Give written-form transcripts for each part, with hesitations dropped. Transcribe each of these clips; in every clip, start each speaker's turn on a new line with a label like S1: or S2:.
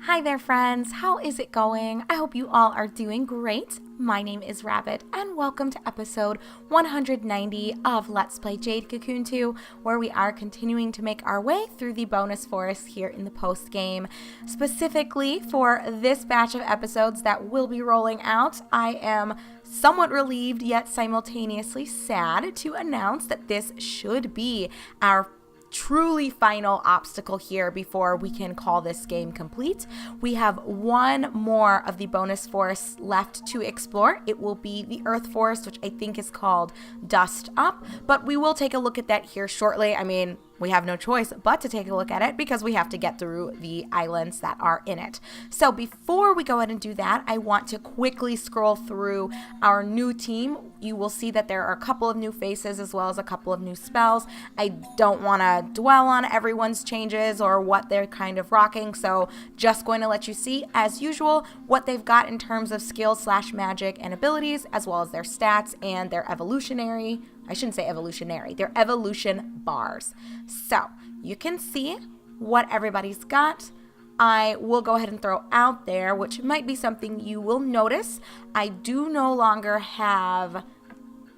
S1: Hi there, friends. How is it going? I hope you all are doing great. My name is Rabbit, and welcome to episode 190 of Let's Play Jade Cocoon 2, where we are continuing to make our way through the bonus forest here in the post game. Specifically for this batch of episodes that will be rolling out, I am somewhat relieved yet simultaneously sad to announce that this should be our truly final obstacle here before we can call this game complete. We have one more of the bonus forests left to explore. It will be the Earth Forest, which I think is called Dustup, but we will take a look at that here shortly. I mean, we have no choice but to take a look at it because we have to get through the islands that are in it. So before we go ahead and do that, I want to quickly scroll through our new team. You will see that there are a couple of new faces as well as a couple of new spells. I don't want to dwell on everyone's changes or what they're kind of rocking, so just going to let you see, as usual, what they've got in terms of skills / magic and abilities, as well as their stats and their evolutionary. I shouldn't say evolutionary, they're evolution bars. So you can see what everybody's got. I will go ahead and throw out there, which might be something you will notice. I do no longer have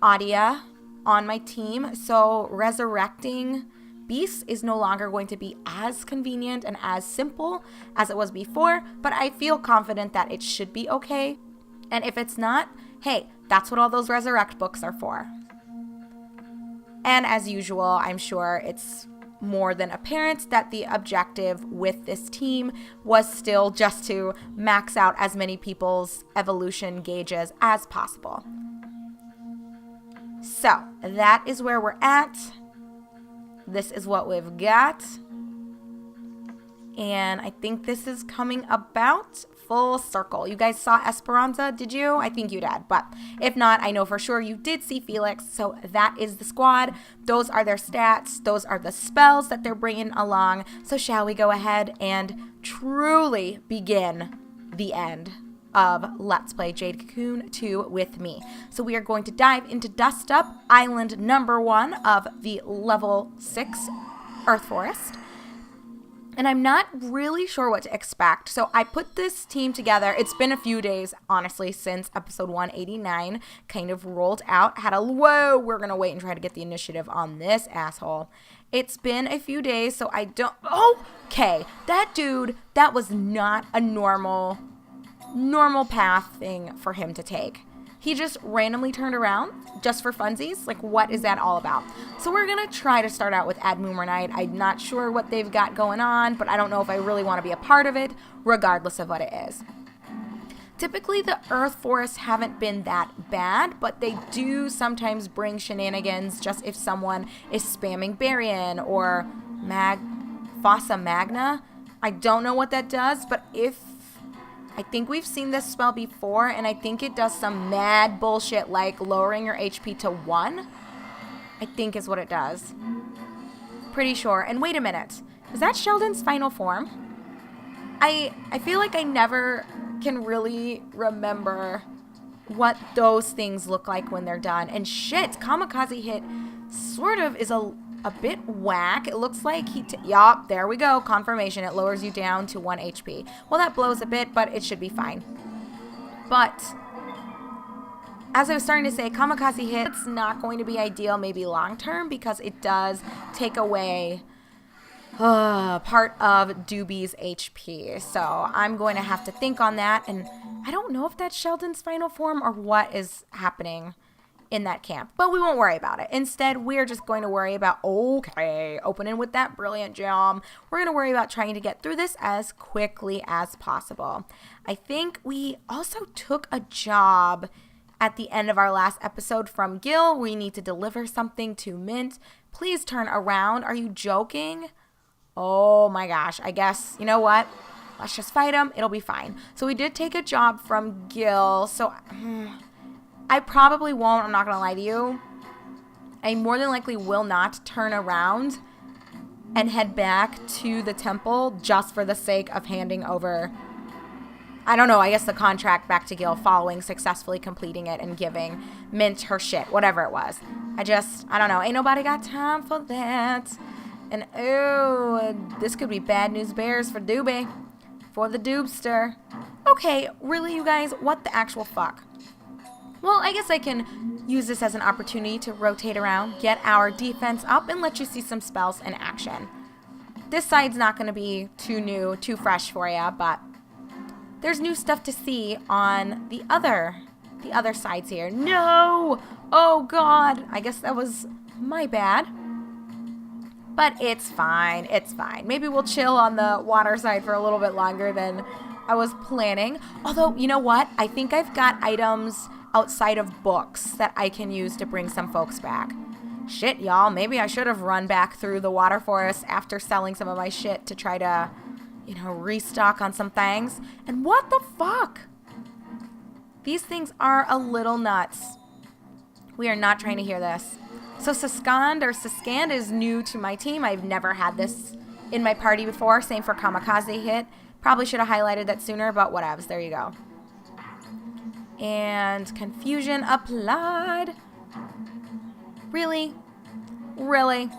S1: Adia on my team, so resurrecting beasts is no longer going to be as convenient and as simple as it was before, but I feel confident that it should be okay. And if it's not, hey, that's what all those resurrect books are for. And as usual, I'm sure it's more than apparent that the objective with this team was still just to max out as many people's evolution gauges as possible. So that is where we're at. This is what we've got. And I think this is coming about full circle. You guys saw Esperanza, did you? I think you did, but if not, I know for sure you did see Felix, so that is the squad. Those are their stats. Those are the spells that they're bringing along. So shall we go ahead and truly begin the end of Let's Play Jade Cocoon 2 with me. So we are going to dive into Dustup, island number 1 of the level 6 Earth Forest. And I'm not really sure what to expect. So I put this team together. It's been a few days, honestly, since episode 189 kind of rolled out. Whoa, we're going to wait and try to get the initiative on this asshole. It's been a few days, so I don't... Okay, that dude, that was not a normal path thing for him to take. He just randomly turned around just for funsies. Like, what is that all about? So we're going to try to start out with Admoomer. I'm not sure what they've got going on, but I don't know if I really want to be a part of it, regardless of what it is. Typically, the Earth Forests haven't been that bad, but they do sometimes bring shenanigans just if someone is spamming Baryon or Fossa Magna. I don't know what that does, but I think we've seen this spell before, and I think it does some mad bullshit like lowering your HP to 1. I think is what it does. Pretty sure. And wait a minute. Is that Sheldon's final form? I feel like I never can really remember what those things look like when they're done. And shit, Kamikaze Hit sort of is a bit whack. It looks like yup, there we go. Confirmation. It lowers you down to 1 HP. Well, that blows a bit, but it should be fine. But as I was starting to say, Kamikaze Hit, it's not going to be ideal maybe long term because it does take away part of Doobie's HP. So I'm going to have to think on that. And I don't know if that's Sheldon's final form or what is happening in that camp, but we won't worry about it. Instead, we're just going to worry about, opening with that brilliant gem. We're going to worry about trying to get through this as quickly as possible. I think we also took a job at the end of our last episode from Gil. We need to deliver something to Mint. Please turn around. Are you joking? Oh my gosh. I guess, you know what? Let's just fight him. It'll be fine. So we did take a job from Gil. So I probably won't, I'm not going to lie to you. I more than likely will not turn around and head back to the temple just for the sake of handing over, I don't know, I guess the contract back to Gil following successfully completing it and giving Mint her shit, whatever it was. I don't know, ain't nobody got time for that. And, this could be bad news bears for Doobie. for the Dubster. Okay, really, you guys? What the actual fuck? Well, I guess I can use this as an opportunity to rotate around, get our defense up, and let you see some spells in action. This side's not going to be too new, too fresh for you, but there's new stuff to see on the other sides here. No! Oh, God. I guess that was my bad. But it's fine. It's fine. Maybe we'll chill on the water side for a little bit longer than I was planning. Although, you know what? I think I've got items outside of books that I can use to bring some folks back. Shit, y'all. Maybe I should have run back through the water forest after selling some of my shit to try to, restock on some things. And what the fuck? These things are a little nuts. We are not trying to hear this. So Siskand is new to my team. I've never had this in my party before. Same for Kamikaze Hit. Probably should have highlighted that sooner, but whatevs. There you go. And Confusion applied. Really? Really?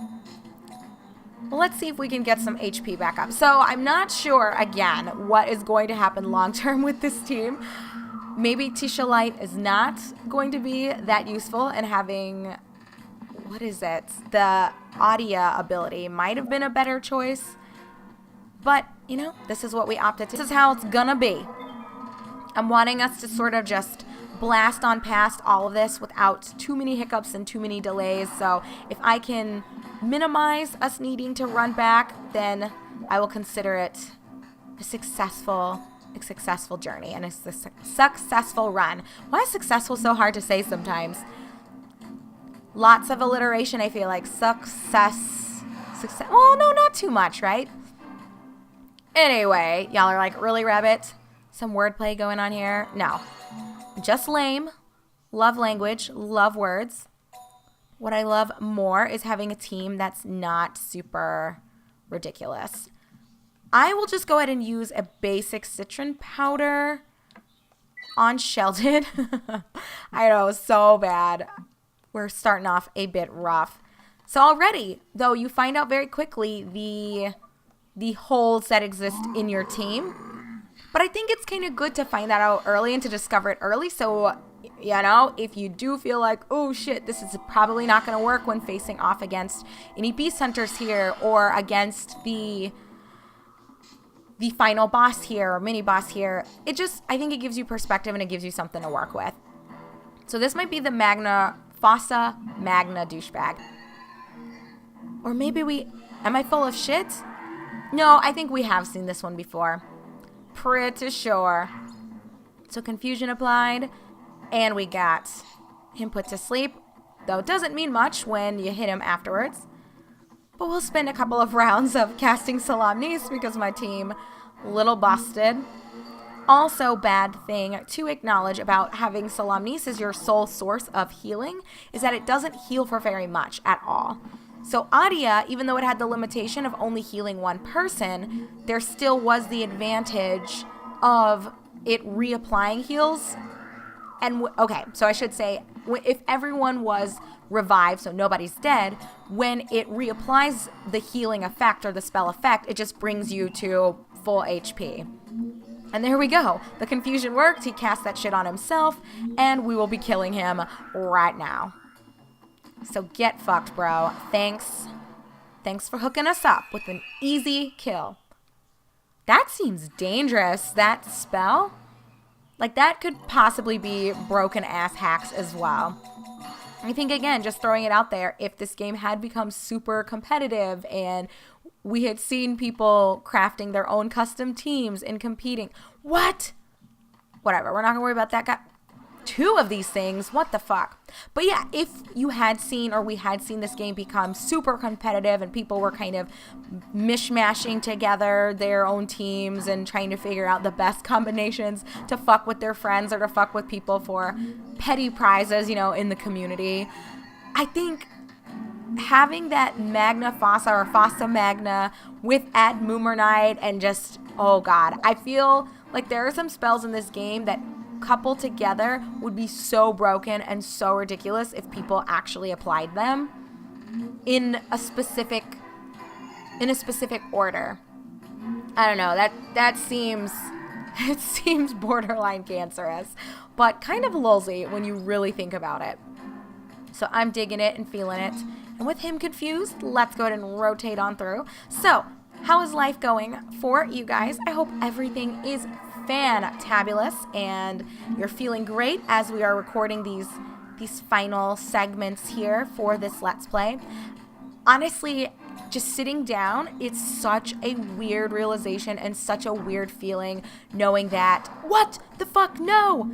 S1: Well, let's see if we can get some HP back up. So I'm not sure, again, what is going to happen long-term with this team. Maybe Tisha Light is not going to be that useful, and having, what is it? The Adia ability might have been a better choice. But, this is what we opted to. This is how it's gonna be. I'm wanting us to sort of just blast on past all of this without too many hiccups and too many delays. So if I can minimize us needing to run back, then I will consider it a successful journey and a successful run. Why is successful so hard to say sometimes? Lots of alliteration, I feel like. Success. Well, no, not too much, right? Anyway, y'all are like, really, Rabbit? Some wordplay going on here? No. Just lame. Love language. Love words. What I love more is having a team that's not super ridiculous. I will just go ahead and use a basic citron powder on Sheldon. I know, so bad. We're starting off a bit rough. So already, though, you find out very quickly the holes that exist in your team. But I think it's kind of good to find that out early and to discover it early. So, if you do feel like, oh shit, this is probably not going to work when facing off against any beast hunters here or against the final boss here or mini boss here, I think it gives you perspective and it gives you something to work with. So this might be the Fossa Magna douchebag. Or maybe am I full of shit? No, I think we have seen this one before. Pretty sure. So Confusion applied, and we got him put to sleep, though it doesn't mean much when you hit him afterwards. But we'll spend a couple of rounds of casting Salamnis because my team little busted. Also, bad thing to acknowledge about having Salamnis as your sole source of healing is that it doesn't heal for very much at all. So Adia, even though it had the limitation of only healing one person, there still was the advantage of it reapplying heals. And okay, so I should say, if everyone was revived, so nobody's dead, when it reapplies the healing effect or the spell effect, it just brings you to full HP. And there we go. The confusion worked. He cast that shit on himself, and we will be killing him right now. So get fucked, bro. Thanks for hooking us up with an easy kill. That seems dangerous, that spell. Like, that could possibly be broken ass hacks as well. I think, again, just throwing it out there, if this game had become super competitive and we had seen people crafting their own custom teams and competing. What? Whatever. We're not going to worry about that guy. 2 of these things. What the fuck? But yeah, if you had seen or we had seen this game become super competitive and people were kind of mishmashing together their own teams and trying to figure out the best combinations to fuck with their friends or to fuck with people for petty prizes, in the community, I think having that Magna Fossa or Fossa Magna with Ad Moomernight and just, oh god, I feel like there are some spells in this game that coupled together would be so broken and so ridiculous if people actually applied them in a specific order. I don't know, that seems, it seems borderline cancerous, but kind of lulzy when you really think about it. So I'm digging it and feeling it. And with him confused, let's go ahead and rotate on through. So, how is life going for you guys? I hope everything is fantabulous and you're feeling great as we are recording these final segments here for this Let's Play. Honestly, just sitting down, it's such a weird realization and such a weird feeling knowing that, what the fuck, no!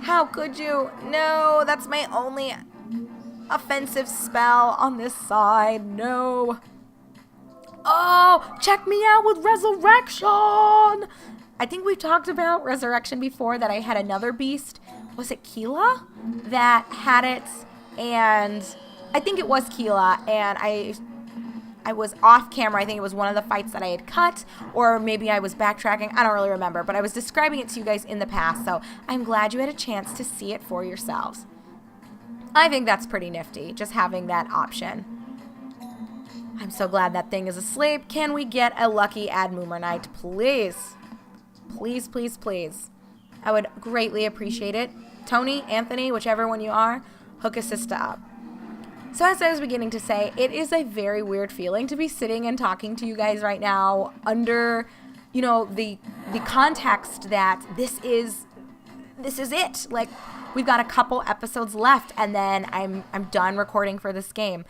S1: How could you? No, that's my only offensive spell on this side, no. Oh, check me out with Resurrection! I think we've talked about Resurrection before, that I had another beast, was it Keela, that had it, and I think it was Keela, and I was off camera. I think it was one of the fights that I had cut, or maybe I was backtracking. I don't really remember, but I was describing it to you guys in the past, so I'm glad you had a chance to see it for yourselves. I think that's pretty nifty, just having that option. I'm so glad that thing is asleep. Can we get a lucky Admoomer please? Please, please, please. I would greatly appreciate it. Tony, Anthony, whichever one you are, hook a sister up. So as I was beginning to say, it is a very weird feeling to be sitting and talking to you guys right now under, you know, the context that this is it. Like, we've got a couple episodes left, and then I'm done recording for this game.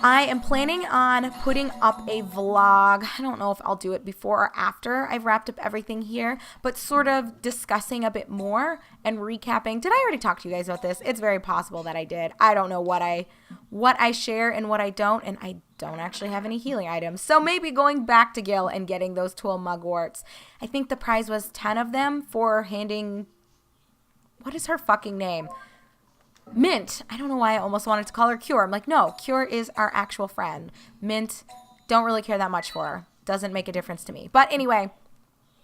S1: I am planning on putting up a vlog. I don't know if I'll do it before or after I've wrapped up everything here, but sort of discussing a bit more and recapping. Did I already talk to you guys about this? It's very possible that I did. I don't know what I share and what I don't, and I don't actually have any healing items. So maybe going back to Gil and getting those 12 mugworts. I think the prize was 10 of them for handing, what is her fucking name? Mint. I don't know why I almost wanted to call her Cure. I'm like, no, Cure is our actual friend. Mint, don't really care that much for her. Doesn't make a difference to me. But anyway,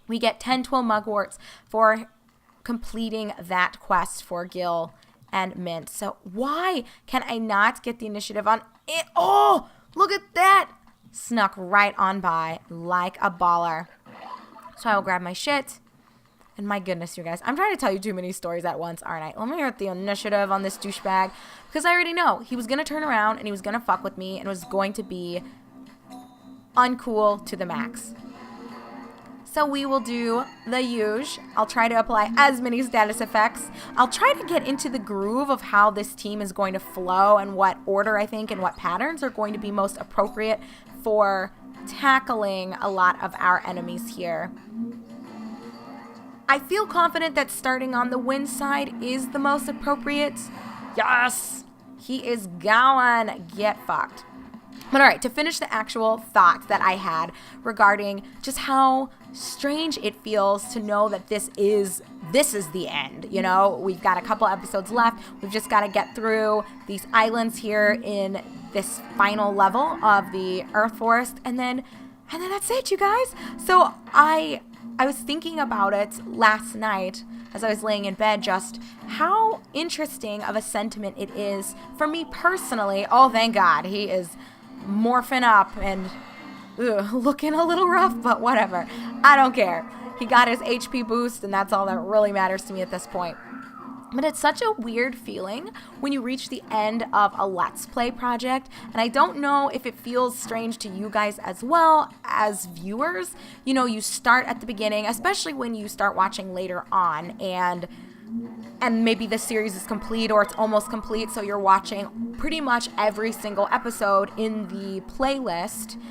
S1: we get 10 12 mugworts for completing that quest for Gil and Mint. So why can I not get the initiative on it? Oh, look at that. Snuck right on by like a baller. So I will grab my shit. And my goodness, you guys, I'm trying to tell you too many stories at once, aren't I? Let me hear the initiative on this douchebag, because I already know he was going to turn around and he was going to fuck with me and it was going to be uncool to the max. So we will do the usual. I'll try to apply as many status effects. I'll try to get into the groove of how this team is going to flow and what order I think and what patterns are going to be most appropriate for tackling a lot of our enemies here. I feel confident that starting on the win side is the most appropriate. Yes! He is going. Get fucked. But alright, to finish the actual thought that I had regarding just how strange it feels to know that this is the end. You know, we've got a couple episodes left. We've just got to get through these islands here in this final level of the Earth Forest, and then that's it, you guys. So I was thinking about it last night as I was laying in bed, just how interesting of a sentiment it is for me personally. Oh, thank God, he is morphing up and looking a little rough, but whatever. I don't care. He got his HP boost, and that's all that really matters to me at this point. But it's such a weird feeling when you reach the end of a Let's Play project, and I don't know if it feels strange to you guys as well as viewers. You know, you start at the beginning, especially when you start watching later on, and maybe the series is complete or it's almost complete, so you're watching pretty much every single episode in the playlist,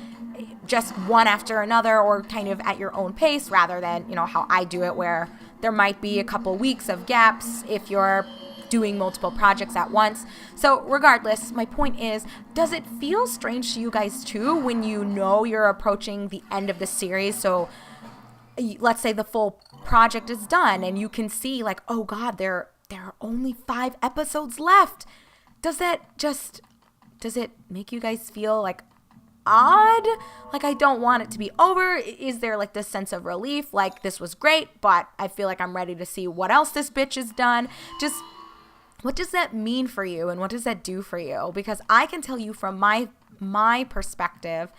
S1: just one after another, or kind of at your own pace, rather than, you know, how I do it, where there might be a couple weeks of gaps if you're doing multiple projects at once. So regardless, my point is, does it feel strange to you guys too when you know you're approaching the end of the series? So let's say the full project is done and you can see like, oh God, there are only 5 episodes left. Does it make you guys feel like odd? Like, I don't want it to be over? Is there like this sense of relief, like this was great, but I feel like I'm ready to see what else this bitch has done? Just what does that mean for you, and what does that do for you? Because I can tell you from my perspective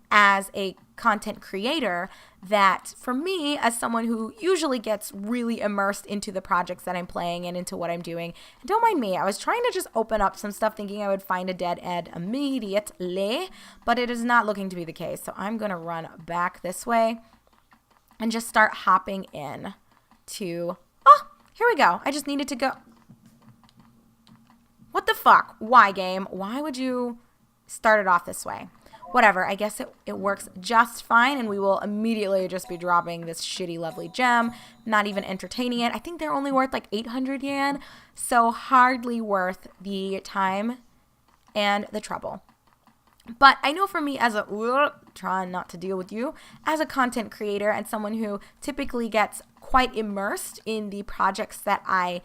S1: as a content creator that for me, as someone who usually gets really immersed into the projects that I'm playing and into what I'm doing, and don't mind me, I was trying to just open up some stuff thinking I would find a dead end immediately, but it is not looking to be the case. So I'm going to run back this way and just start hopping in to, oh, here we go. I just needed to go. What the fuck? Why, game? Why would you start it off this way? Whatever, I guess it works just fine, and we will immediately just be dropping this shitty, lovely gem, not even entertaining it. I think they're only worth like 800 yen, so hardly worth the time and the trouble. But I know for me as a, trying not to deal with you, as a content creator and someone who typically gets quite immersed in the projects that I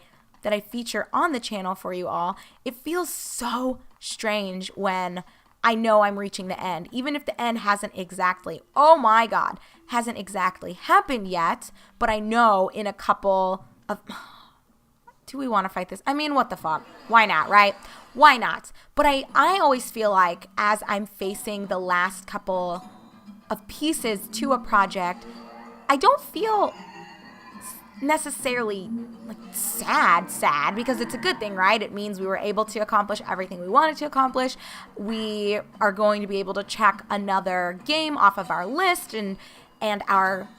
S1: feature on the channel for you all, it feels so strange when I know I'm reaching the end, even if the end hasn't exactly, oh my God, hasn't exactly happened yet, but I know in a couple of, do we want to fight this? I mean, what the fuck? Why not, right? Why not? But I always feel like as I'm facing the last couple of pieces to a project, I don't feel necessarily like sad because it's a good thing, right? It means we were able to accomplish everything we wanted to accomplish. We are going to be able to check another game off of our list and our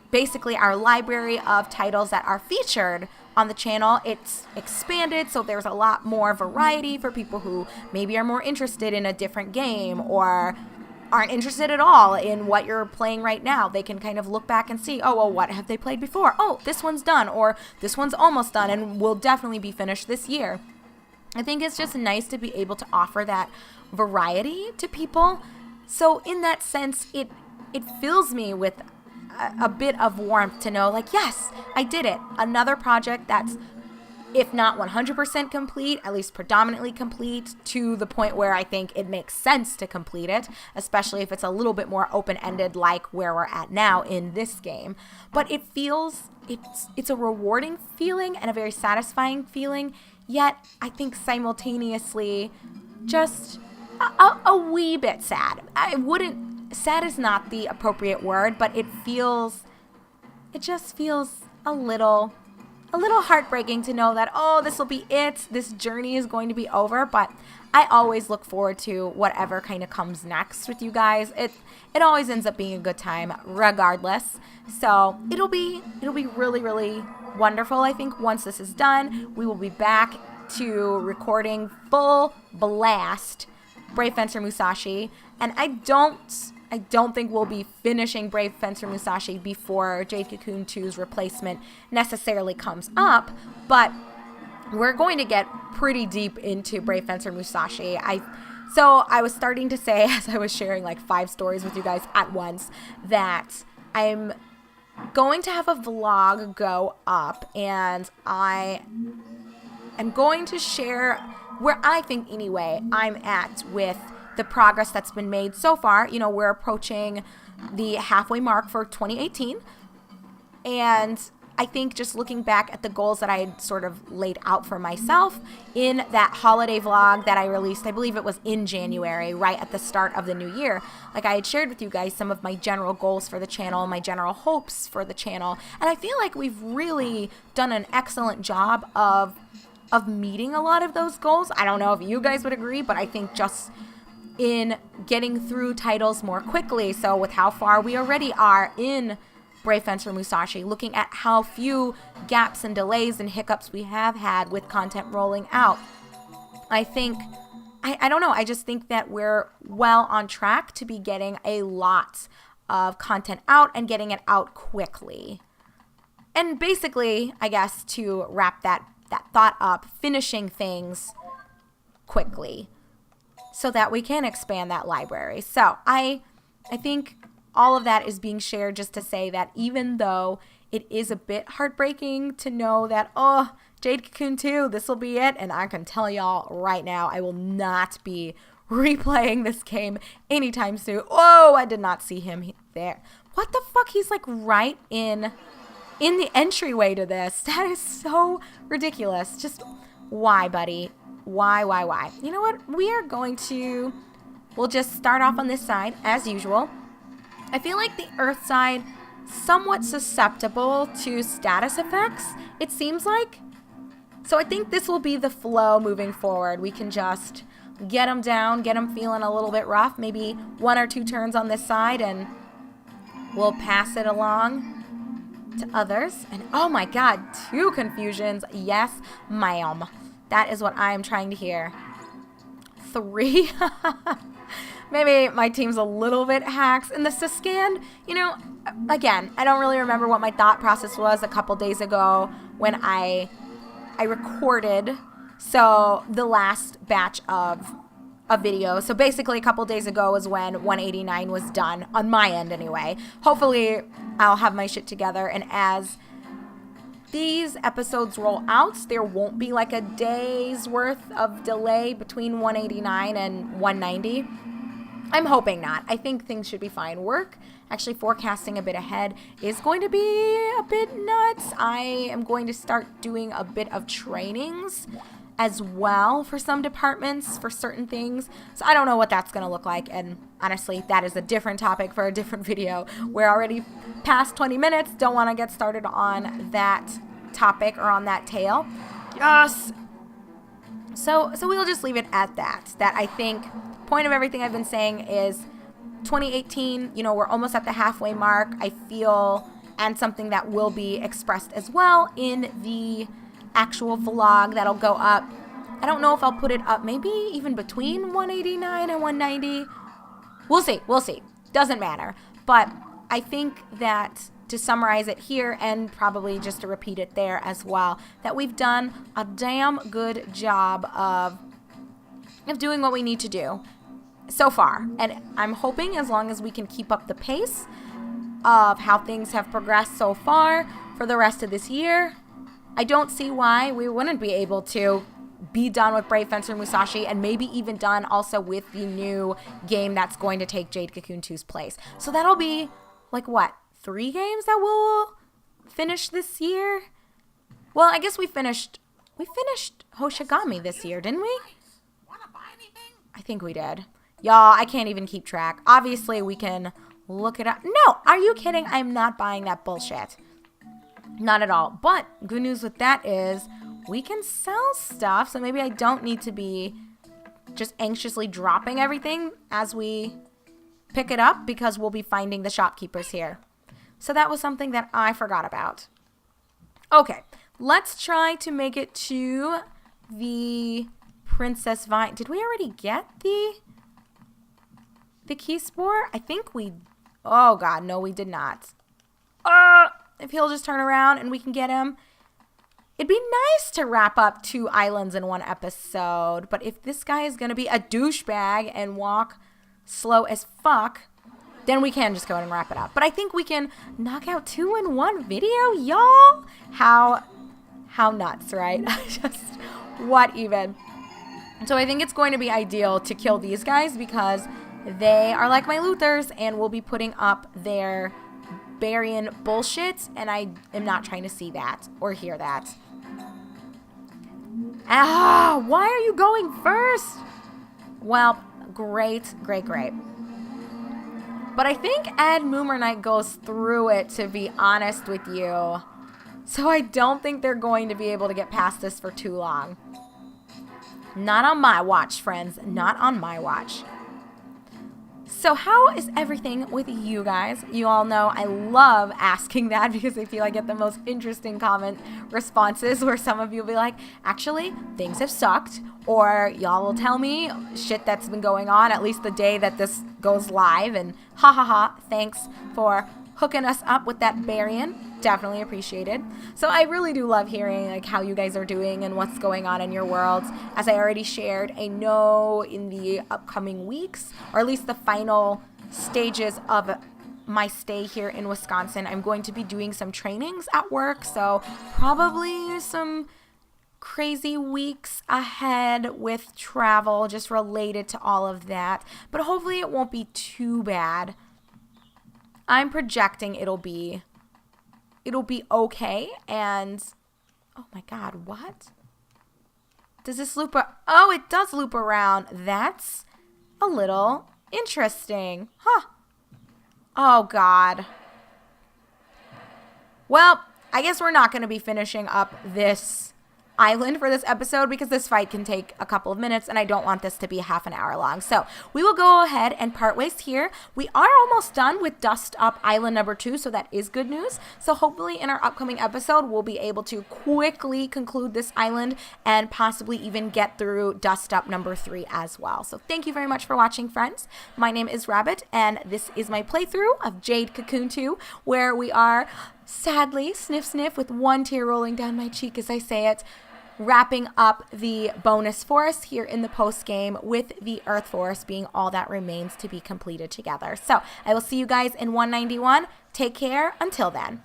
S1: basically our library of titles that are featured on the channel. It's expanded, so there's a lot more variety for people who maybe are more interested in a different game or aren't interested at all in what you're playing right now. They can kind of look back and see, oh, well, what have they played before? Oh, this one's done, or this one's almost done and will definitely be finished this year. I think it's just nice to be able to offer that variety to people. So in that sense, it fills me with a bit of warmth to know, like, yes, I did it. Another project that's, if not 100% complete, at least predominantly complete, to the point where I think it makes sense to complete it, especially if it's a little bit more open-ended like where we're at now in this game. But it feels, it's a rewarding feeling and a very satisfying feeling, yet I think simultaneously just a wee bit sad. Sad is not the appropriate word, but it just feels a little heartbreaking to know that, oh, this will be it. This journey is going to be over, but I always look forward to whatever kind of comes next with you guys. It always ends up being a good time regardless. So it'll be really, really wonderful. I think once this is done, we will be back to recording full blast Brave Fencer Musashi, and I don't think we'll be finishing Brave Fencer Musashi before Jade Cocoon 2's replacement necessarily comes up, but we're going to get pretty deep into Brave Fencer Musashi. So I was starting to say, as I was sharing like 5 stories with you guys at once, that I'm going to have a vlog go up, and I am going to share where I think, anyway, I'm at with the progress that's been made so far. You know, we're approaching the halfway mark for 2018. And I think just looking back at the goals that I had sort of laid out for myself in that holiday vlog that I released, I believe it was in January, right at the start of the new year. Like, I had shared with you guys some of my general goals for the channel, my general hopes for the channel. And I feel like we've really done an excellent job of meeting a lot of those goals. I don't know if you guys would agree, but I think just in getting through titles more quickly, so with how far we already are in Brave Fencer Musashi, looking at how few gaps and delays and hiccups we have had with content rolling out, I think, I don't know, I just think that we're well on track to be getting a lot of content out and getting it out quickly. And basically, I guess to wrap that thought up, finishing things quickly so that we can expand that library. So I think all of that is being shared just to say that even though it is a bit heartbreaking to know that, oh, Jade Cocoon 2, this will be it, and I can tell y'all right now, I will not be replaying this game anytime soon. Oh, I did not see him there. What the fuck? He's like right in the entryway to this. That is so ridiculous. Just why, buddy? Why? You know what? We are going to we'll just start off on this side as usual. I feel like the earth side somewhat susceptible to status effects, it seems like. So I think this will be the flow moving forward. We can just get them down, get them feeling a little bit rough, maybe 1 or 2 turns on this side, and we'll pass it along to others. And oh my god, 2 confusions. Yes, ma'am. That is what I am trying to hear. 3. Maybe my team's a little bit hacks. And the Siscan, you know, again, I don't really remember what my thought process was a couple days ago when I recorded the last batch of a video. So basically a couple days ago was when 189 was done, on my end anyway. Hopefully I'll have my shit together, and as these episodes roll out, there won't be like a day's worth of delay between 189 and 190. I'm hoping not. I think things should be fine. Work, actually forecasting a bit ahead, is going to be a bit nuts. I am going to start doing a bit of trainings as well for some departments for certain things. So I don't know what that's going to look like. And honestly, that is a different topic for a different video. We're already past 20 minutes. Don't want to get started on that topic or on that tale. Yes. So we'll just leave it at that. That I think point of everything I've been saying is 2018, you know, we're almost at the halfway mark, I feel, and something that will be expressed as well in the actual vlog that'll go up. I don't know if I'll put it up maybe even between 189 and 190. We'll see. Doesn't matter. But I think that to summarize it here and probably just to repeat it there as well, that we've done a damn good job of doing what we need to do so far. And I'm hoping as long as we can keep up the pace of how things have progressed so far for the rest of this year, I don't see why we wouldn't be able to be done with Brave Fencer Musashi and maybe even done also with the new game that's going to take Jade Cocoon 2's place. So that'll be like what, 3 games that we'll finish this year? Well, I guess we finished Hoshigami this year, didn't we? I think we did. Y'all, I can't even keep track. Obviously, we can look it up. No, are you kidding? I'm not buying that bullshit. Not at all. But good news with that is we can sell stuff, so maybe I don't need to be just anxiously dropping everything as we pick it up, because we'll be finding the shopkeepers here. So that was something that I forgot about. Okay, let's try to make it to the Princess Vine. Did we already get the key spore? I think we... Oh, God, no, we did not. If he'll just turn around and we can get him. It'd be nice to wrap up 2 islands in one episode, but if this guy is going to be a douchebag and walk slow as fuck, then we can just go ahead and wrap it up. But I think we can knock out 2 in one video, y'all. How nuts, right? Just, what even? So I think it's going to be ideal to kill these guys because they are like my Luthers and will be putting up their Barian bullshit, and I am not trying to see that or hear that. Ah, why are you going first? Well, great. But I think Ed Moomer goes through it, to be honest with you. So I don't think they're going to be able to get past this for too long. Not on my watch, friends. Not on my watch. So how is everything with you guys? You all know I love asking that because I feel I get the most interesting comment responses where some of you will be like, actually, things have sucked. Or y'all will tell me shit that's been going on at least the day that this goes live. And ha ha ha, thanks for hooking us up with that Barian. Definitely appreciated. So I really do love hearing like how you guys are doing and what's going on in your worlds. As I already shared, I know in the upcoming weeks, or at least the final stages of my stay here in Wisconsin, I'm going to be doing some trainings at work. So probably some crazy weeks ahead with travel just related to all of that. But hopefully it won't be too bad. I'm projecting it'll be okay. And oh my God, what? Does this loop? Oh, it does loop around. That's a little interesting. Huh. Oh, God. Well, I guess we're not going to be finishing up this island for this episode because this fight can take a couple of minutes and I don't want this to be half an hour long. So we will go ahead and part ways here. We are almost done with Dustup Island number 2, so that is good news. So hopefully in our upcoming episode, we'll be able to quickly conclude this island and possibly even get through Dustup number 3 as well. So thank you very much for watching, friends. My name is Rabbit, and this is my playthrough of Jade Cocoon 2, where we are sadly, sniff sniff, with one tear rolling down my cheek as I say it, wrapping up the bonus forest here in the post game, with the Earth Forest being all that remains to be completed together. So I will see you guys in 191. Take care until then.